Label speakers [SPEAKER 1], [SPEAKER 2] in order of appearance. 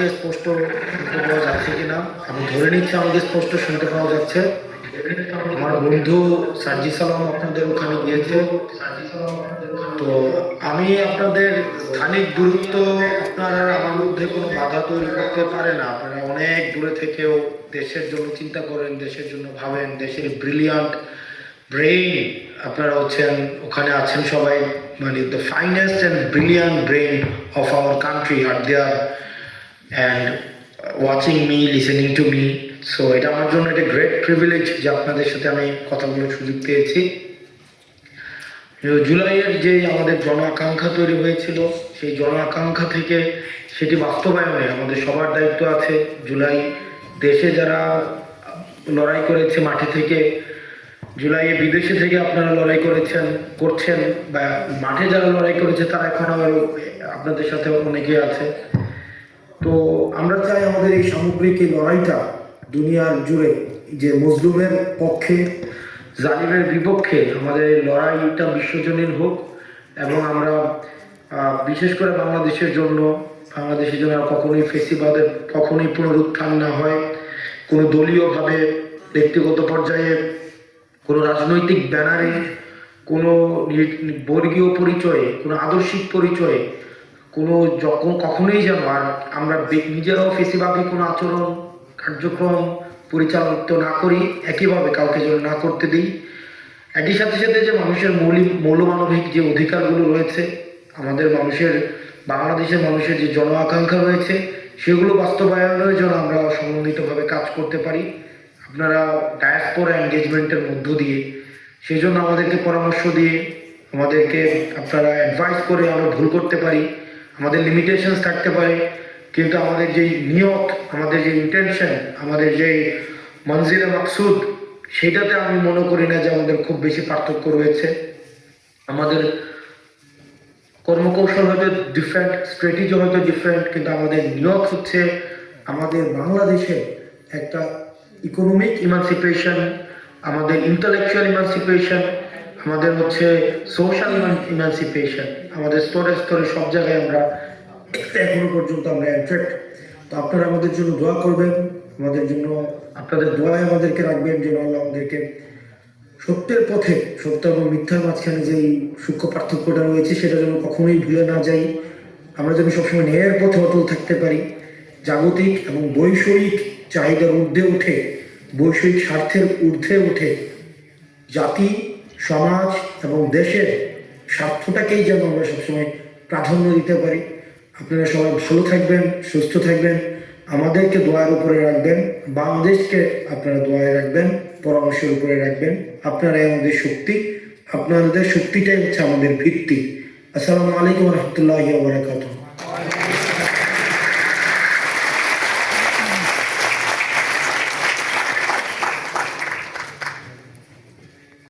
[SPEAKER 1] আমাকে স্পষ্ট শুনতে পাওয়া যাচ্ছে কিনা। আমি ধরে নিচ্ছি আমাকে স্পষ্ট শুনতে পাওয়া যাচ্ছে। আমার বন্ধু সার্জি সালাম আপনাদের ওখানে গিয়েছে। তো আমি আপনাদের স্থানিক দূরত্ব আপনার আর আমার মধ্যে কোনো বাধা তৈরি করতে পারে না। আপনারা অনেক দূরে থেকেও দেশের জন্য চিন্তা করেন, দেশের জন্য ভাবেন, দেশের ব্রিলিয়ান্ট ব্রেইন আপনারা হচ্ছেন, ওখানে আছেন সবাই। মানে the finest and brilliant brain of our country are there and watching me, listening to me. So এটা আমার জন্য একটা গ্রেট প্রিভিলেজ যে আপনাদের সাথে আমি কথা বলার সুযোগ পেয়েছি। জুলাইয়ের যে আমাদের জন আকাঙ্ক্ষা তৈরি হয়েছিল, সেই জন আকাঙ্ক্ষা থেকে সেটি বাস্তবায়নে আমাদের সবার দায়িত্ব আছে। জুলাই দেশে যারা লড়াই করেছে মাঠে থেকে, জুলাইয়ে বিদেশে থেকে আপনারা লড়াই করছেন, বা মাঠে যারা লড়াই করেছে তারা এখন আবার আপনাদের সাথে অনেকে আছে। তো আমরা চাই আমাদের এই সামগ্রিক এই লড়াইটা দুনিয়ার জুড়ে, যে মজলুমের পক্ষে জালিমের বিপক্ষে আমাদের এই লড়াইটা বিশ্বজনীন হোক, এবং আমরা বিশেষ করে বাংলাদেশের জন্য আর কখনোই ফেসিবাদের কখনোই পুনরুত্থান না হয়। কোনো দলীয়ভাবে, ব্যক্তিগত পর্যায়ে, কোনো রাজনৈতিক ব্যানারে, কোনো বর্গীয় পরিচয়ে, কোনো আদর্শিক পরিচয়ে, কোনো কখনোই যেন আর আমরা নিজেরাও ফেসিবাদী কোনো আচরণ কার্যক্রম পরিচালিত না করি, একইভাবে কাউকে যেন না করতে দিই। একই সাথে সাথে যে মানুষের মৌলমানবিক যে অধিকারগুলো রয়েছে, আমাদের বাংলাদেশের মানুষের যে জন আকাঙ্ক্ষা রয়েছে, সেগুলো বাস্তবায়নের জন্য আমরা সমন্বিতভাবে কাজ করতে পারি। আপনারা ডায়াসপোরা এনগেজমেন্টের মধ্য দিয়ে, সেই জন্য আমাদেরকে পরামর্শ দিয়ে, আমাদেরকে আপনারা অ্যাডভাইস করে, আমরা ভুল করতে পারি, আমাদের লিমিটেশনস থাকতে পারে, কিন্তু আমাদের যেই নিয়ত, আমাদের যে ইন্টেনশন, আমাদের যে মঞ্জিলে মাকসুদ, সেটাতে আমি মনে করি না যে আমাদের খুব বেশি পার্থক্য রয়েছে। আমাদের কর্মকৌশল হয়তো ডিফারেন্ট, স্ট্র্যাটেজি হয়তো ডিফারেন্ট, কিন্তু আমাদের নিয়ত হচ্ছে আমাদের বাংলাদেশে একটা ইকোনমিক ইমানসিপেশন, আমাদের ইন্টালেকচুয়াল ইমানসিপেশন, আমাদের হচ্ছে সোশ্যাল ইমানসিপেশন। আমাদের স্তরে স্তরে সব জায়গায় আমরা এখনো পর্যন্ত আমরা অ্যাট্রাক্ট। তো আপনারা আমাদের জন্য দোয়া করবেন, আমাদের জন্য আপনাদের দোয়ায় আমাদেরকে রাখবেন, যেন আল্লাহ আমাদেরকে সত্যের পথে, সত্য এবং মিথ্যার মাঝখানে যেই সূক্ষ্ম পার্থক্যটা রয়েছে সেটা যেন কখনোই ভুলে না যাই। আমরা যেন সবসময় ন্যায়ের পথে অটল থাকতে পারি। জাগতিক এবং বৈষয়িক চাহিদার ঊর্ধ্বে উঠে, বৈষয়িক স্বার্থের ঊর্ধ্বে উঠে জাতি, সমাজ এবং দেশের স্বার্থটাকেই যেন আমরা সবসময় প্রাধান্য দিতে পারি। আপনারা সবাই ভালো থাকবেন, সুস্থ থাকবেন, আমাদেরকে দোয়ার উপরে রাখবেন, বাংলাদেশকে আপনারা দোয়ায় রাখবেন, পরামর্শের উপরে রাখবেন। আপনারাই আমাদের শক্তি, আপনাদের শক্তিটাই হচ্ছে আমাদের ভিত্তি। আসসালামু আলাইকুম রহমতুল্লাহি ওয়া বারাকাতুহু।